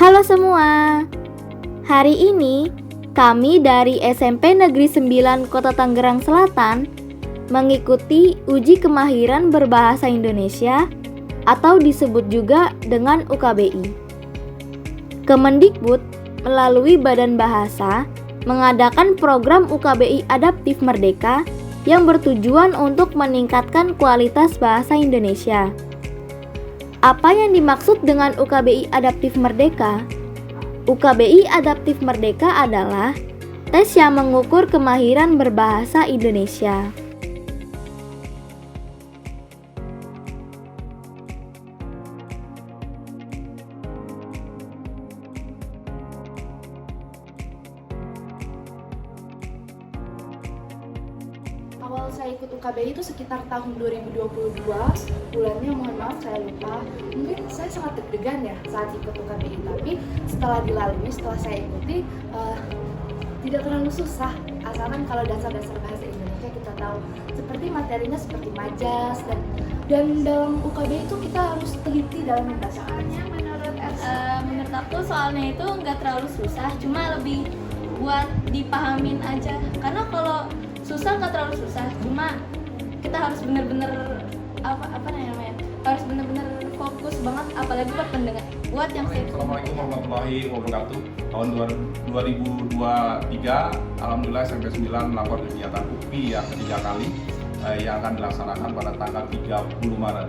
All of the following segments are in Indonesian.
Halo semua. Hari ini kami dari SMP Negeri 9 Kota Tangerang Selatan mengikuti uji kemahiran berbahasa Indonesia atau disebut juga dengan UKBI. Kemendikbud melalui Badan Bahasa mengadakan program UKBI Adaptif Merdeka yang bertujuan untuk meningkatkan kualitas bahasa Indonesia. Apa yang dimaksud dengan UKBI Adaptif Merdeka? UKBI Adaptif Merdeka adalah tes yang mengukur kemahiran berbahasa Indonesia. Awal saya ikut UKBI itu sekitar tahun 2022, bulannya mohon maaf saya lupa. Mungkin saya sangat deg-degan ya saat ikut UKBI, tapi setelah dilalui, setelah saya ikuti, tidak terlalu susah. Asalkan kalau dasar-dasar bahasa Indonesia kita tahu, seperti materinya seperti majas, dan dalam UKBI itu kita harus teliti dalam membacakannya. Menurut aku soalnya itu nggak terlalu susah, cuma lebih buat dipahamin aja. Karena kalau susah nggak terlalu susah, cuma kita harus bener-bener harus bener-bener fokus banget, apalagi buat pendengar, buat yang Assalamualaikum warahmatullahi wabarakatuh. Tahun 2023, alhamdulillah SMP 9 melakukan kegiatan UPI yang ketiga kali yang akan dilaksanakan pada tanggal 30 Maret.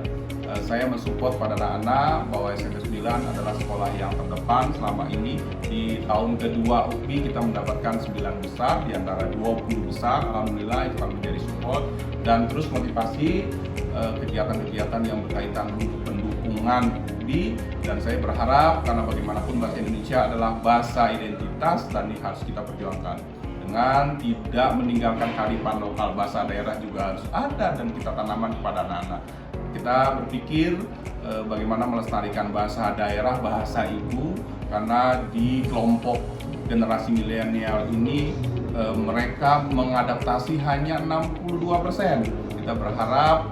Saya mensupport pada anak-anak bahwa SMP 9 adalah sekolah yang terdepan selama ini. Di tahun kedua UPI kita mendapatkan 9 besar di antara 20 besar. Alhamdulillah itu akan menjadi support dan terus motivasi kegiatan-kegiatan yang berkaitan untuk pendukungan UPI. Dan saya berharap karena bagaimanapun bahasa Indonesia adalah bahasa identitas dan ini harus kita perjuangkan dengan tidak meninggalkan kearifan lokal. Bahasa daerah juga harus ada dan kita tanamkan kepada anak-anak. Kita berpikir bagaimana melestarikan bahasa daerah, bahasa ibu, karena di kelompok generasi milenial ini mereka mengadaptasi hanya 62%. Kita berharap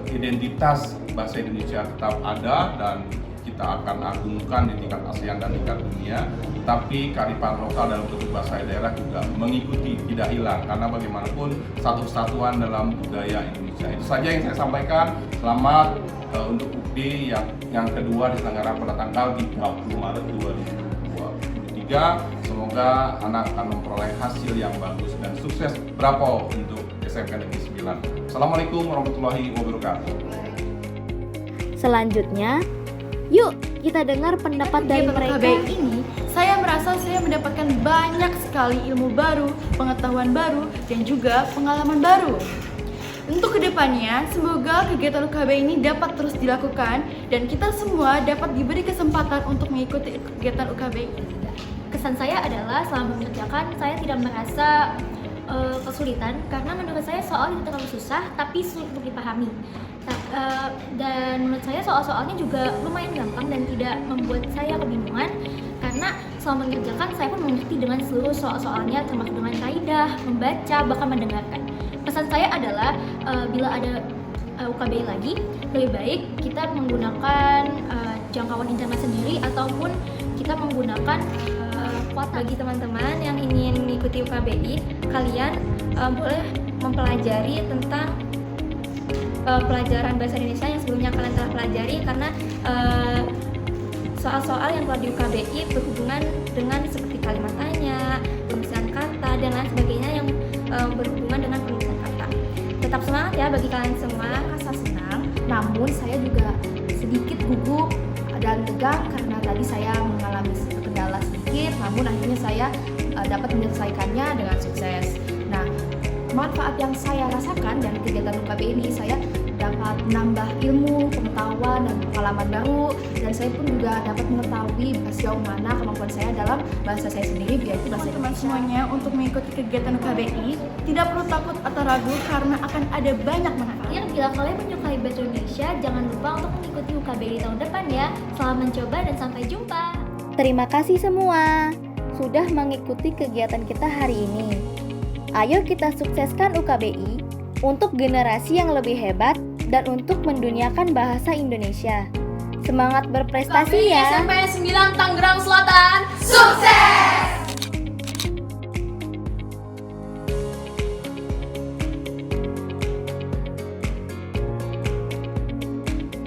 identitas bahasa Indonesia tetap ada dan kita akan agungkan di tingkat ASEAN dan tingkat dunia, tapi kearifan lokal dalam bentuk bahasa daerah juga mengikuti, tidak hilang, karena bagaimanapun satu kesatuan dalam budaya Indonesia. Itu saja yang saya sampaikan. Selamat untuk UPI yang kedua diselenggarakan pada tanggal 30 Maret 2023. Semoga anak akan memperoleh hasil yang bagus dan sukses. Bravo untuk SMP Negeri 9. Assalamualaikum warahmatullahi wabarakatuh. Selanjutnya, yuk kita dengar pendapat dari mereka. UKBI ini, saya merasa saya mendapatkan banyak sekali ilmu baru, pengetahuan baru, dan juga pengalaman baru. Untuk kedepannya, semoga kegiatan UKBI ini dapat terus dilakukan dan kita semua dapat diberi kesempatan untuk mengikuti kegiatan UKBI. Kesan saya adalah selama mengerjakan saya tidak merasa kesulitan, karena menurut saya soal itu terlalu susah tapi sulit untuk dipahami. Dan menurut saya soal-soalnya juga lumayan gampang dan tidak membuat saya kebingungan, karena selama mengerjakan saya pun mengerti dengan seluruh soal-soalnya, termasuk dengan kaidah, membaca, bahkan mendengarkan. Pesan saya adalah bila ada UKBI lagi, lebih baik kita menggunakan jangkauan internet sendiri ataupun kita menggunakan kuota. Bagi teman-teman yang ingin mengikuti UKBI, kalian boleh mempelajari tentang pelajaran bahasa Indonesia yang sebelumnya kalian telah pelajari, karena soal-soal yang telah di UKBI berhubungan dengan seperti kalimat tanya, penulisan kata, dan lain sebagainya yang berhubungan dengan penulisan kata. Tetap semangat ya bagi kalian semua. Rasa senang, namun saya juga sedikit gugup dan tegang karena tadi saya mengalami kendala sedikit, namun akhirnya saya dapat menyelesaikannya dengan sukses. Nah, manfaat yang saya rasakan dari kegiatan UKBI ini, saya dapat menambah ilmu, pengetahuan, dan pengalaman baru, dan saya pun juga dapat mengetahui sejauh mana kemampuan saya dalam bahasa saya sendiri, yaitu bahasa Teman-teman Indonesia. semuanya, untuk mengikuti kegiatan UKBI, tidak perlu takut atau ragu karena akan ada banyak manfaat. Bila kalian menyukai bahasa Indonesia, jangan lupa untuk mengikuti UKBI tahun depan ya. Selamat mencoba dan sampai jumpa. Terima kasih semua sudah mengikuti kegiatan kita hari ini. Ayo kita sukseskan UKBI untuk generasi yang lebih hebat dan untuk menduniakan bahasa Indonesia. Semangat berprestasi ya. SMP 9 Tangerang Selatan, sukses!